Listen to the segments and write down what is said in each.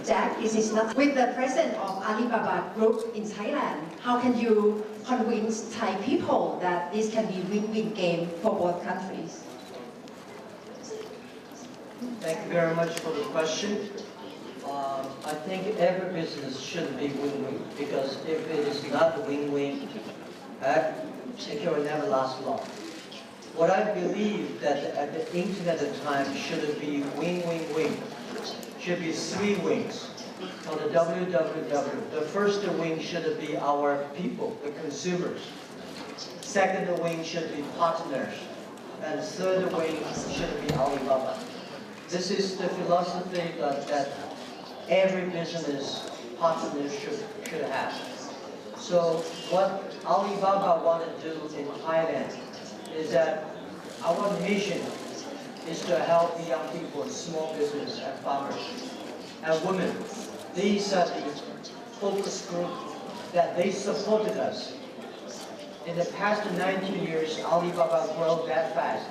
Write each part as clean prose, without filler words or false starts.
Jack, this is not with the president of Alibaba Group in Thailand. How can you convince Thai people that this can be win-win game for both countries? Thank you very much for the question. I think every business should be win-win, because if it is not win-win, it can never last long. What I believe that at the internet time should be win-win-win. Should be three wins for the www. The first win should be our people, the consumers. Second win should be partners. And third win should be Alibaba. This is the philosophy that every business partner should have. So what Alibaba want to do in Thailand is that our mission is to help the young people, small business and farmers and women. These are the focus group that they supported us. In the past 19 years, Alibaba grew that fast.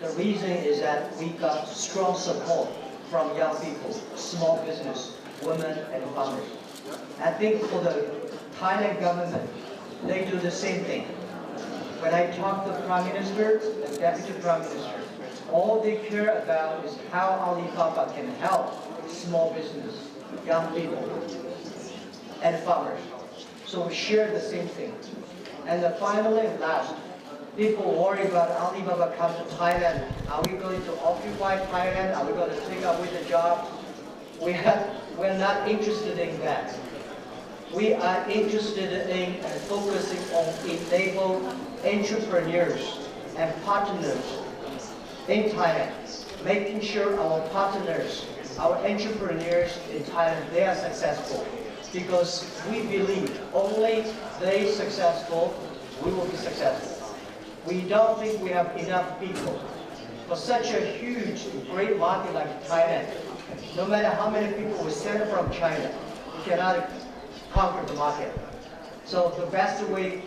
The reason is that we got strong support from young people, small business, women and farmers. I think for the Thailand government, they do the same thing. When I talk to the Prime Minister and Deputy Prime Minister, all they care about is how Alibaba can help small business, young people, and farmers. So we share the same thing. And finally and last, people worry about Alibaba come to Thailand. Are we going to occupy Thailand? Are we going to take away the jobs? We're not interested in that. We are interested in and focusing on enable entrepreneurs and partners in Thailand, making sure our partners, our entrepreneurs in Thailand, they are successful. Because we believe only they successful, we will be successful. We don't think we have enough people. For such a huge, great market like Thailand, no matter how many people we send from China, we cannot conquer the market. So the best way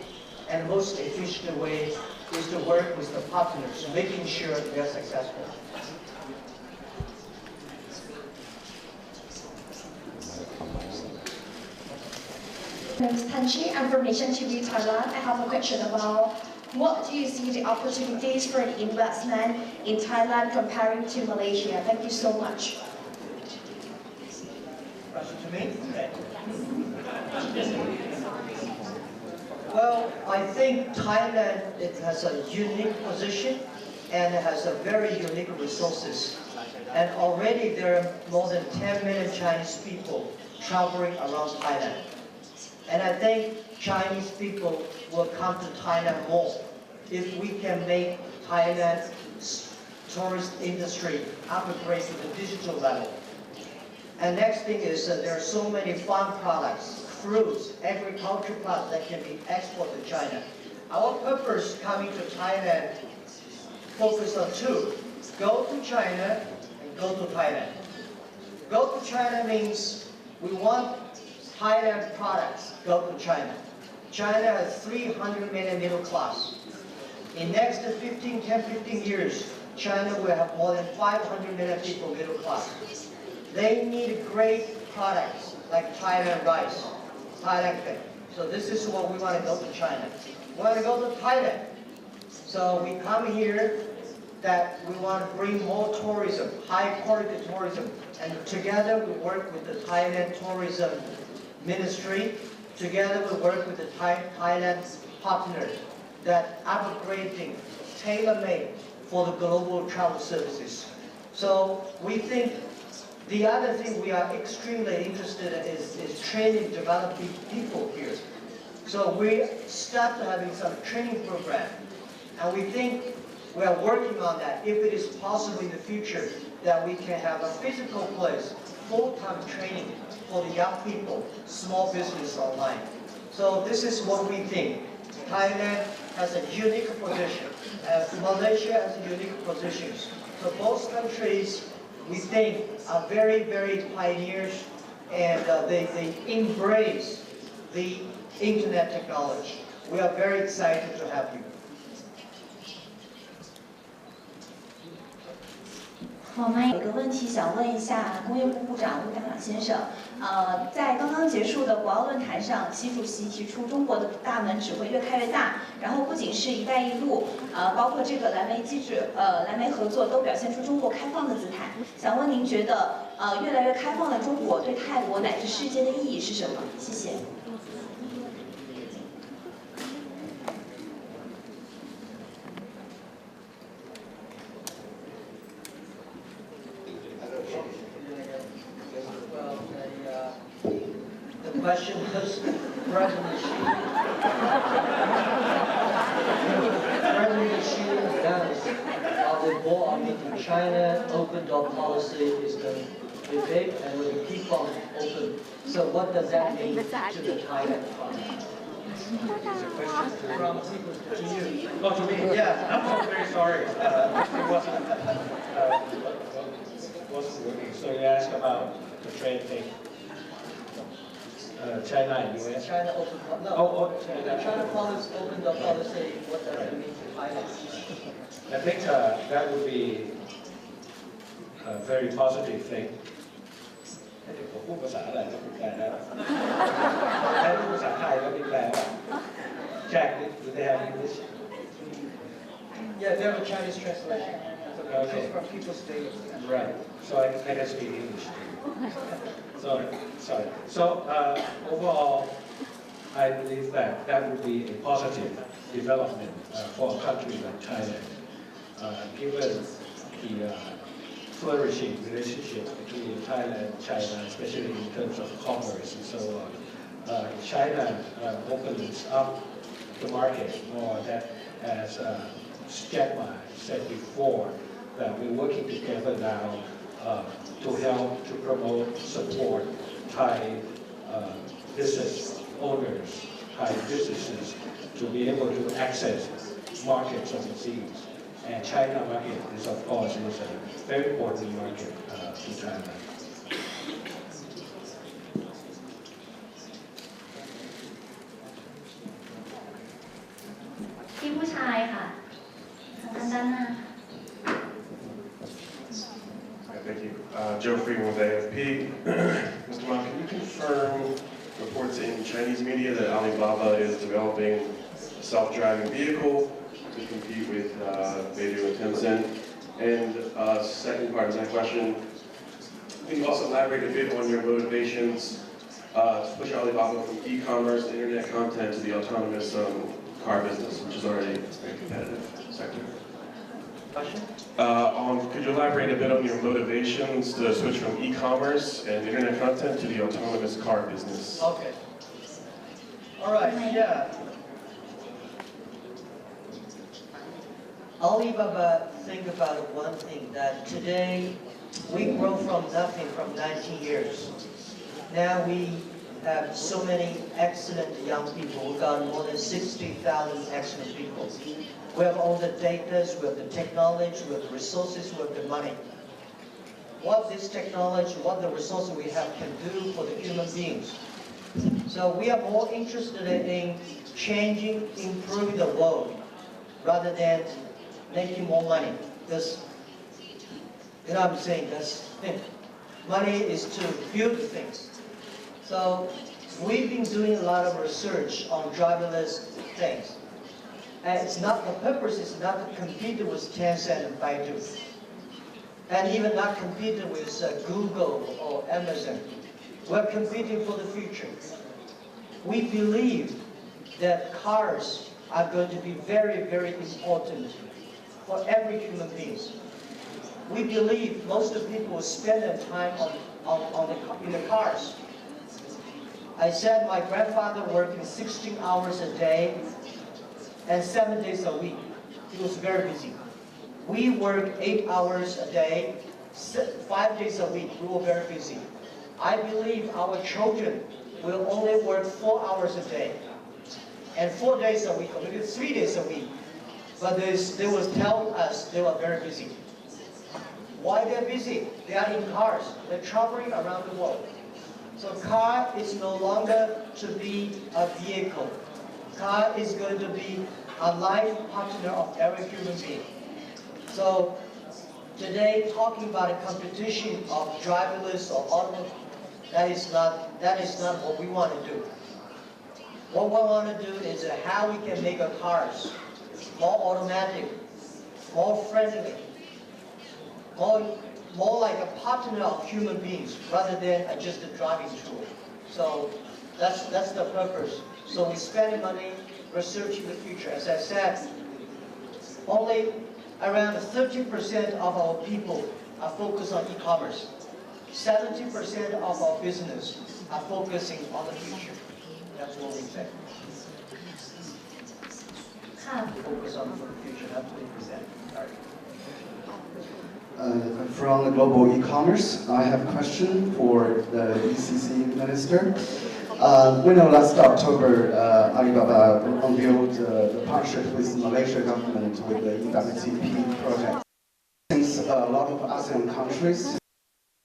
and most efficient way is to work with the partners, making sure they're successful. Ms. Tanchi, I'm from Nation TV Thailand. I have a question about what do you see the opportunities for the investment in Thailand comparing to Malaysia? Thank you so much. Question to me? Well, I think Thailand, it has a unique position and it has a very unique resources. And already there are more than 10 million Chinese people traveling around Thailand. And I think Chinese people will come to Thailand more if we can make Thailand's tourist industry upgrade to the digital level. And next thing is that there are so many farm products, fruits, agriculture products that can be exported to China. Our purpose coming to Thailand focus on two: go to China and go to Thailand. Go to China means we want Thailand products go to China. China has 300 million middle class. In next 10, 15 years, China will have more than 500 million people middle class. They need great products like Thailand rice, Thailand cake. So this is what we want to go to China. We want to go to Thailand. So we come here that we want to bring more tourism, high quality tourism. And together we work with the Thailand Tourism Ministry. Together we work with the Thailand partners that upgrading, tailor-made for the global travel services. So we think the other thing we are extremely interested in is training, developing people here. So we start having some training program, and we think we are working on that. If it is possible in the future that we can have a physical place, full-time training for the young people, small business online. So this is what we think. Thailand has a unique position. Malaysia has a unique position. So both countries, we think, are very, very pioneers, and they embrace the internet technology. We are very excited to have you. 我们有个问题想问一下工业部部长吴达先生，在刚刚结束的博鳌论坛上，习主席提出中国的大门只会越开越大，然后不仅是一带一路，包括这个蓝莓机制、蓝莓合作都表现出中国开放的姿态。想问您觉得，越来越开放的中国对泰国乃至世界的意义是什么？谢谢。The question was, President Xi announced the war meeting China open door policy is going to be big and will keep on open. So what does that mean to the Thailand economy? From to you. Oh, to me? Yeah, I'm very sorry. It wasn't working. So you asked about the trade thing. China and US. China open no. China policy open door policy. What does it mean to Thailand? I think that would be a very positive thing. ผมพูดภาษาอะไรก็แปลได้ถ้าพูดภาษาไทยก็ไม่แปลว่า Jack, do they have English? Yeah, they have a Chinese translation. Okay. From people's daily. Right. So I can speak English. Sorry. So overall, I believe that would be a positive development for a country like Thailand, given the flourishing relationship between Thailand and China, especially in terms of commerce and so on. China opens up the market more. That, as Jack Ma said before, that we're working together now to help to promote, support Thai business owners, Thai businesses to be able to access markets overseas. And China market is, of course, is a very important market to Thailand. พี่ผู้ชายค่ะทางด้านหน้า Thank you. Joe Freeman with AFP. Mr. Ma, can you confirm reports in Chinese media that Alibaba is developing a self-driving vehicle to compete with Baidu and Tencent? And second part of that question, can you also elaborate a bit on your motivations to push Alibaba from e-commerce to internet content to the autonomous car business, which is already a very competitive sector? Question? Could you elaborate a bit on your motivations to switch from e-commerce and internet content to the autonomous car business? Okay. All right, yeah. Alibaba, think about one thing, that today we grow from nothing from 19 years. Now we have so many excellent young people. We've got more than 60,000 excellent people. We have all the data, we have the technology, we have the resources, we have the money. What this technology, what the resources we have can do for the human beings. So we are more interested in changing, improving the world, rather than making more money. Because, you know what I'm saying, that's money is to build things. So we've been doing a lot of research on driverless things. And it's not, the purpose is not to compete with Tencent and Baidu. And even not competing with Google or Amazon. We're competing for the future. We believe that cars are going to be very, very important for every human being. We believe most of the people will spend their time in the cars. I said my grandfather working 16 hours a day and 7 days a week. He was very busy. We work 8 hours a day, 5 days a week. We were very busy. I believe our children will only work 4 hours a day and 4 days a week, or maybe 3 days a week. But they will tell us they were very busy. Why they're busy? They are in cars. They're traveling around the world. So car is no longer to be a vehicle. Car is going to be a life partner of every human being. So today talking about a competition of driverless or autonomous, that is not what we want to do. What we want to do is how we can make our cars more automatic, more friendly, more like a partner of human beings rather than just a driving tool. So that's the purpose. So we spend money researching the future. As I said, only around 30% of our people are focused on e-commerce. 70% of our business are focusing on the future. That's what we say. ค่ะ Focus on the future, not 20%. Sorry. From the global e-commerce, I have a question for the ECC minister. We know last October, Alibaba unveiled the partnership with Malaysia government with the eWCP project. Since a lot of ASEAN countries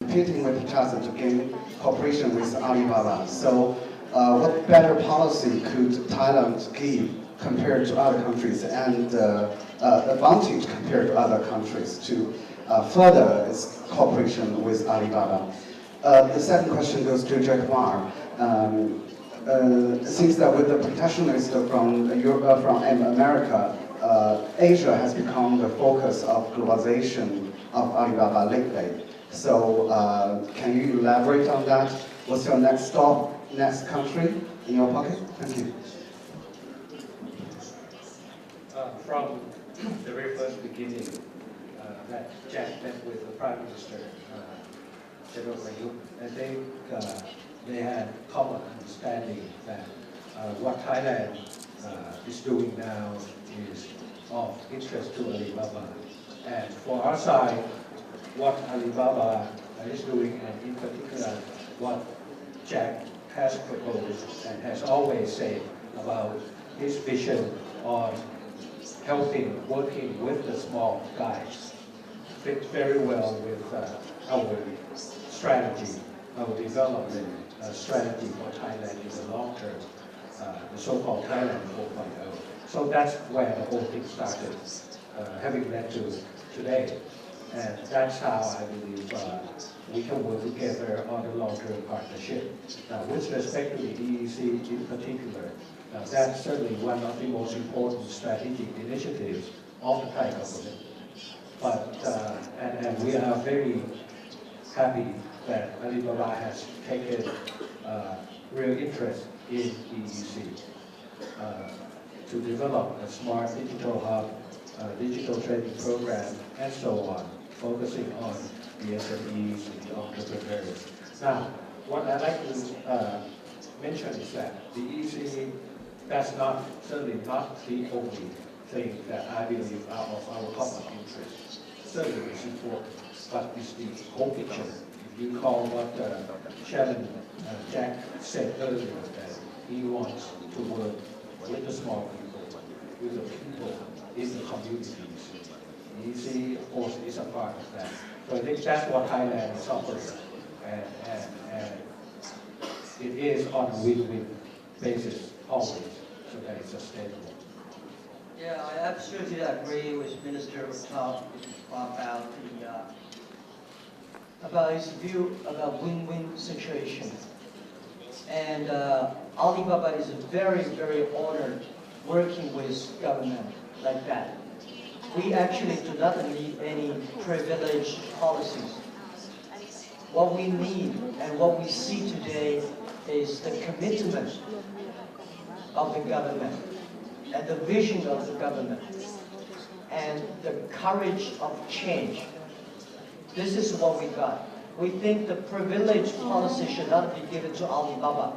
competing with each other to gain cooperation with Alibaba, so what better policy could Thailand give compared to other countries and advantage compared to other countries to further its cooperation with Alibaba? The second question goes to Jack Ma. It seems that with the protectionist from America, Asia has become the focus of globalization of Alibaba lately. So can you elaborate on that? What's your next stop, next country in your pocket? Thank you. From the very first beginning, that Jack met with the Prime Minister, General Prayut, I think they had common understanding that what Thailand is doing now is of interest to Alibaba. And for our side, what Alibaba is doing, and in particular what Jack has proposed and has always said about his vision on helping, working with the small guys, fits very well with our strategy, our development strategy for Thailand in the long term, the so-called Thailand 4.0. So that's where the whole thing started, having led to today. And that's how I believe we can work together on a long-term partnership. Now, with respect to the EEC in particular, that's certainly one of the most important strategic initiatives of the Thai government. But, and we are very happy that Alibaba has taken real interest in EEC to develop a smart digital hub, digital training program, and so on, focusing on the SMEs and the entrepreneurs. Now, what I'd like to mention is that the EEC, that's not, certainly not the only thing that I believe are of our common interest. Certainly it's important, but it's the whole picture. If you recall what Chairman Jack said earlier, that he wants to work with the small people, with the people in the communities. EEC, of course, is a part of that. So I think that's what Thailand is offering, and it is on a win-win basis always, so that it's sustainable. Yeah, I absolutely agree with Minister Tom about his view about win-win situation. And Alibaba is very, very honored working with government like that. We actually do not need any privileged policies. What we need and what we see today is the commitment of the government and the vision of the government and the courage of change. This is what we got. We think the privileged policy should not be given to Alibaba,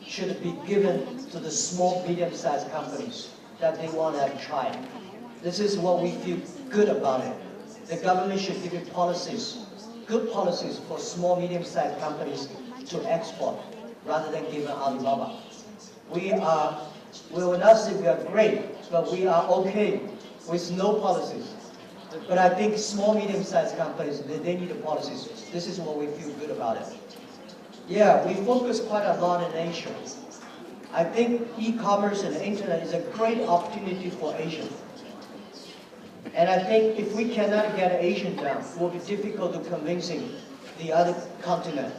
should be given to the small, medium-sized companies that they want to try. This is what we feel good about it. The government should give it policies, good policies for small, medium-sized companies to export, rather than giving Alibaba. We will not say we are great, but we are okay with no policies. But I think small, medium-sized companies, they need the policies. This is what we feel good about it. Yeah, we focus quite a lot in Asia. I think e-commerce and the internet is a great opportunity for Asia. And I think if we cannot get Asian down, it will be difficult to convincing the other continent.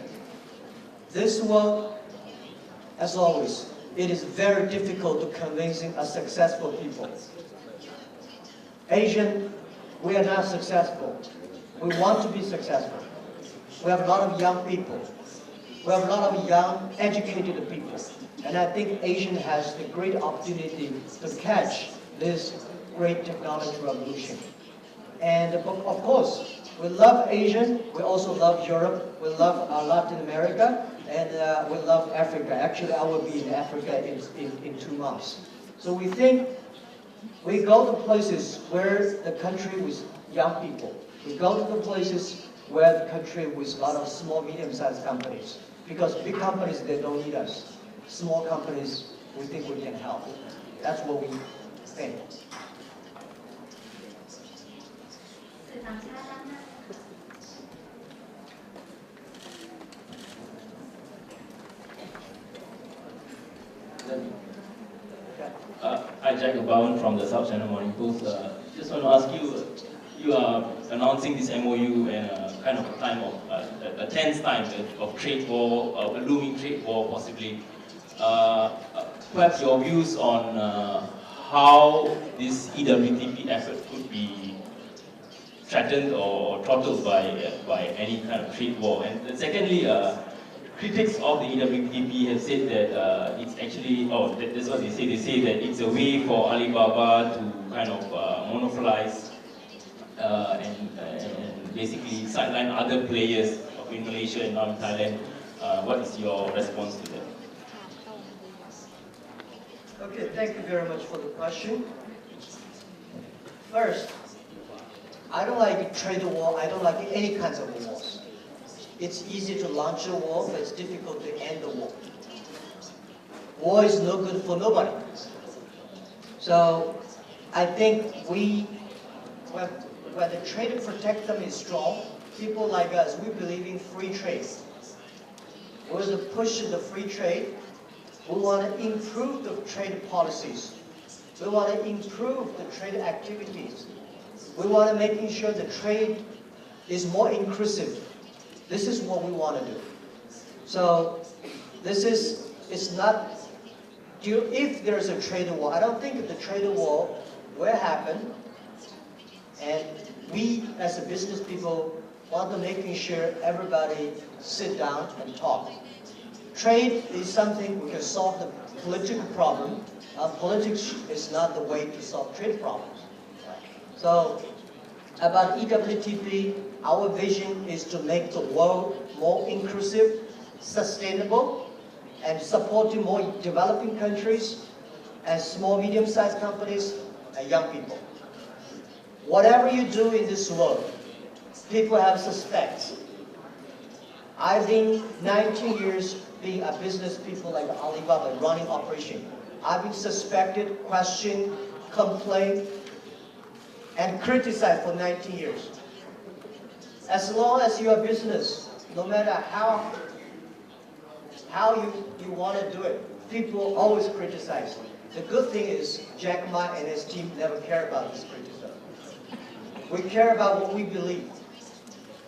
This world, as always, it is very difficult to convincing a successful people. Asian, we are not successful. We want to be successful. We have a lot of young people. We have a lot of young, educated people. And I think Asian has the great opportunity to catch this great technology revolution. And of course, we love Asian, we also love Europe, we love Latin America, and we love Africa. Actually, I will be in Africa in 2 months. So we think we go to places where the country with young people. We go to the places where the country with a lot of small, medium-sized companies. Because big companies, they don't need us. Small companies, we think we can help. That's what we think. Hi, Jack Obawan from the South China Morning Post. Just want to ask you, you are announcing this MOU and kind of a time of, a tense time of trade war, a looming trade war possibly. Perhaps your views on how this EWTP effort could be threatened or throttled by any kind of trade war. And secondly, critics of the EWTP have said that it's actually, that's what they say. They say that it's a way for Alibaba to kind of monopolize and basically sideline other players in Malaysia and now in Thailand. What is your response to that? Okay, thank you very much for the question. First, I don't like trade war. I don't like any kinds of wars. It's easy to launch a war, but it's difficult to end the war. War is no good for nobody. So I think when the trade protectum is strong, people like us, we believe in free trade. We want to push the free trade. We want to improve the trade policies. We want to improve the trade activities. We want to make sure the trade is more inclusive. This is what we want to do. So this is, it's not, if there's a trade war, I don't think the trade war will happen. And we, as a business people, want to make sure everybody sit down and talk. Trade is something we can solve the political problem. Politics is not the way to solve trade problems. So, about EWTP, our vision is to make the world more inclusive, sustainable, and supporting more developing countries and small, medium-sized companies and young people. Whatever you do in this world, people have suspects. I've been 19 years being a business people like Alibaba running operation. I've been suspected, questioned, complained, and criticized for 19 years. As long as you're a business, no matter how you want to do it, people always criticize. The good thing is Jack Ma and his team never care about this criticism. We care about what we believe.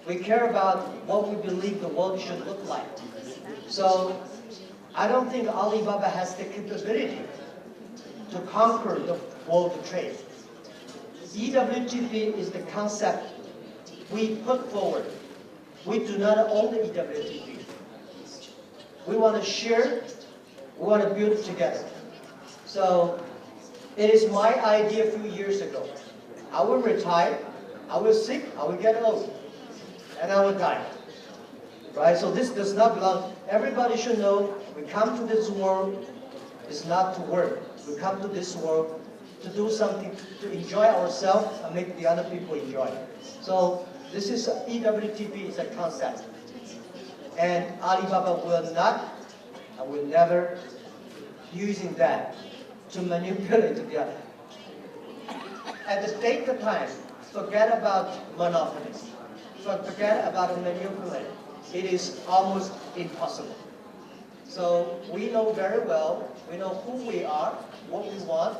We care about what we believe the world should look like. So I don't think Alibaba has the capability to conquer the world trade. EWTP is the concept we put forward. We do not own the EWTP. We want to share, we want to build it together. So it is my idea a few years ago. I will retire, I will sick, I will get old, and I will die. Right? So this does not belong. Everybody should know we come to this world, it's not to work. We come to this world to do something, to enjoy ourselves and make the other people enjoy. So this is EWTP is a concept. And Alibaba will not, and will never using that to manipulate the other. At the data time, forget about monopolies. Forget about manipulating. It is almost impossible. So we know very well, we know who we are, what we want,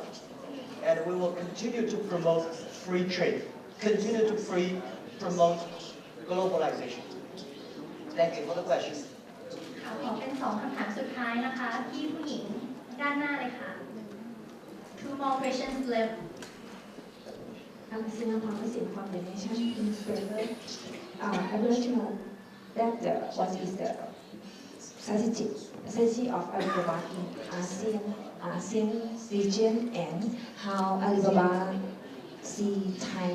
and we will continue to promote free trade, continue to promote globalization. Thank you for the question. ค่ะขอเป็น2 คำถามสุดท้ายนะคะพี่ผู้หญิงด้านหน้าเลยค่ะ Two more questions left. Singapore Muslim Foundation in favor. I would like to know that what is the strategy of Alibaba in ASEAN region and how Alibaba see Thai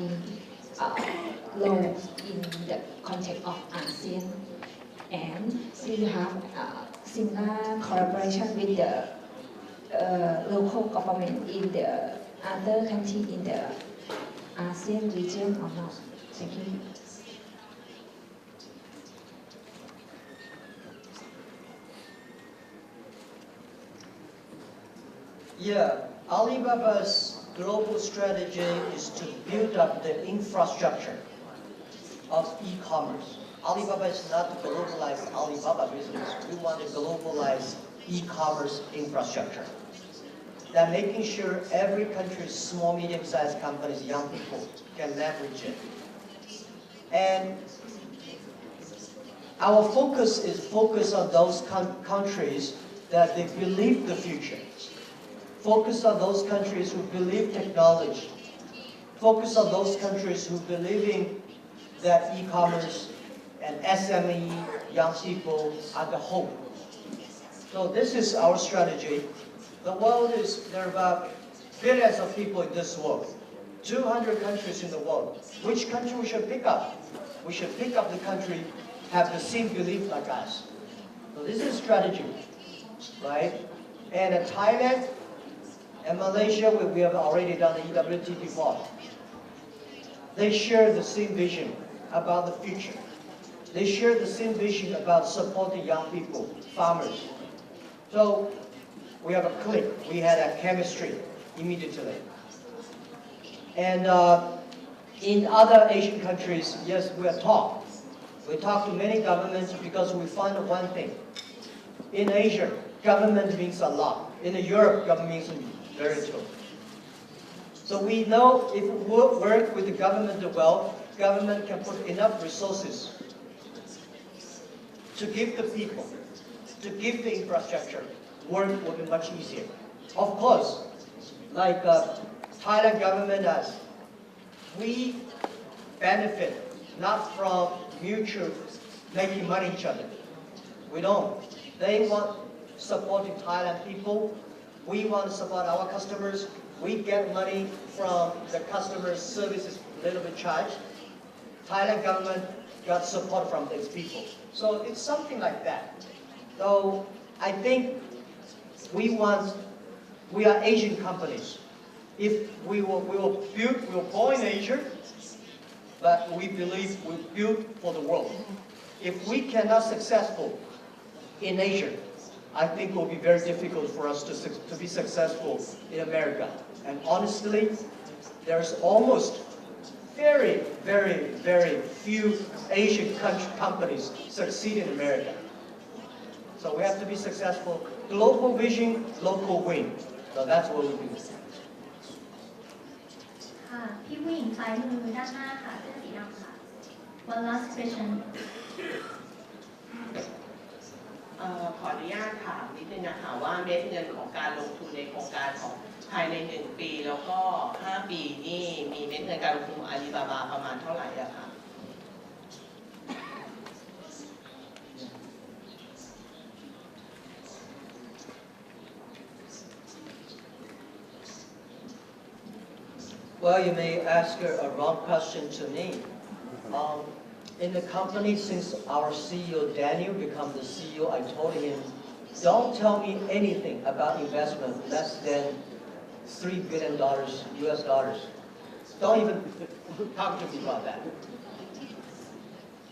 role in the context of ASEAN, and do you have similar collaboration with the local government in the other country in the ASEAN region or not? Thank you. Yeah, Alibaba's global strategy is to build up the infrastructure of e-commerce. Alibaba is not to globalize Alibaba business. We want to globalize e-commerce infrastructure. That making sure every country's small, medium-sized companies, young people can leverage it. And our focus is on those countries that they believe the future. Focus on those countries who believe technology. Focus on those countries who believe in that e-commerce and SME, young people are the hope. So this is our strategy. The world there are about billions of people in this world. 200 countries in the world. Which country we should pick up? We should pick up the country have the same belief like us. So this is strategy, right? And Thailand and Malaysia, we have already done the EWT before. They share the same vision about the future. They share the same vision about supporting young people, farmers. So we have a click. We had a chemistry immediately. And in other Asian countries, yes, we are talk. We talk to many governments because we find one thing. In Asia, government means a lot. In Europe, government means very little. So we know if we work with the government well, government can put enough resources to give the people, to give the infrastructure, work will be much easier. Of course, like Thailand government does, we benefit not from mutual making money each other. We don't. They want supporting Thailand people. We want to support our customers. We get money from the customers' services, a little bit charged. Thailand government got support from these people. So it's something like that. So I think we are Asian companies. If we were born in Asia, but we believe we built for the world. If we cannot successful in Asia, I think it will be very difficult for us to be successful in America. And honestly, there's almost very, very, very few Asian companies succeed in America. So we have to be successful. Global vision, local win. So that's what we do. ค่ะพี่ผู้หญิงซ้ายมือด้านหน้าค่ะเสื้อสีดำค่ะ One last question. ขออนุญาตถามนิดนึงนะคะว่าเม็ดเงินของการลงทุนในโครงการของภายใน1 ปีแล้วก็5 ปีนี่มีเม็ดเงินการลงทุนของอาลีบาบาประมาณเท่าไหร่อะคะ Well, you may ask a wrong question to me. In the company, since our CEO Daniel became the CEO, I told him, don't tell me anything about investment less than $3 billion US dollars. Don't even talk to me about that.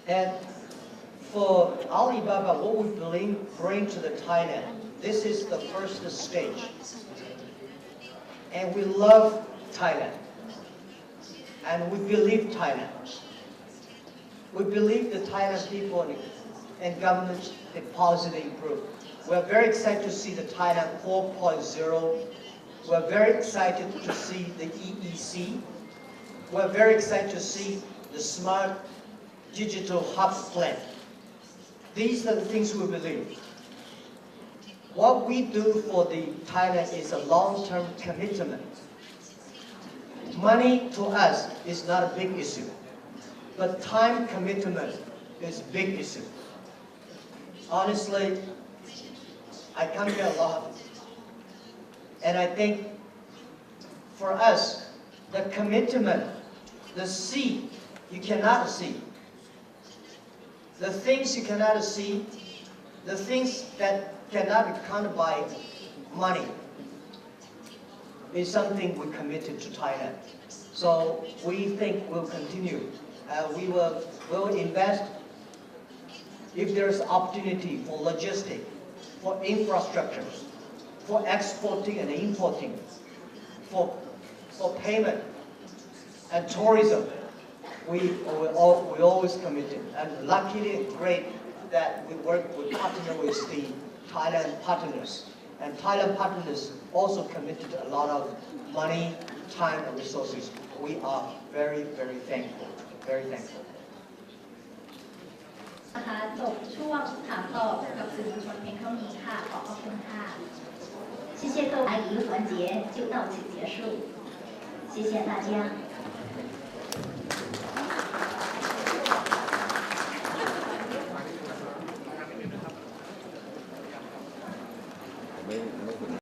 And for Alibaba, what we bring to the Thailand, this is the first stage. And we love Thailand. And we believe Thailand. We believe the Thailand people and government, the policy improve. We're very excited to see the Thailand 4.0. We're very excited to see the EEC. we're very excited to see the smart digital hub plan. These are the things we believe. What we do for the Thailand is a long-term commitment. Money to us is not a big issue, but time commitment is a big issue. Honestly, I come here a lot, and I think for us, the commitment, the see, you cannot see. The things you cannot see, the things that cannot be counted by money, is something we committed to Thailand. So we think we'll continue. We'll invest if there's opportunity for logistics, for infrastructure, for exporting and importing, for payment and tourism. We always committed, and luckily great that we work with the Thailand partners, and Thailand partners also committed a lot of money, time, and resources. We are very, very thankful, very thankful. นะคะจบช่วงถามตอบกับสื่อมวลชนเพียงเท่านี้ค่ะขอบคุณค่ะ谢谢各位，一个环节就到此结束，谢谢大家。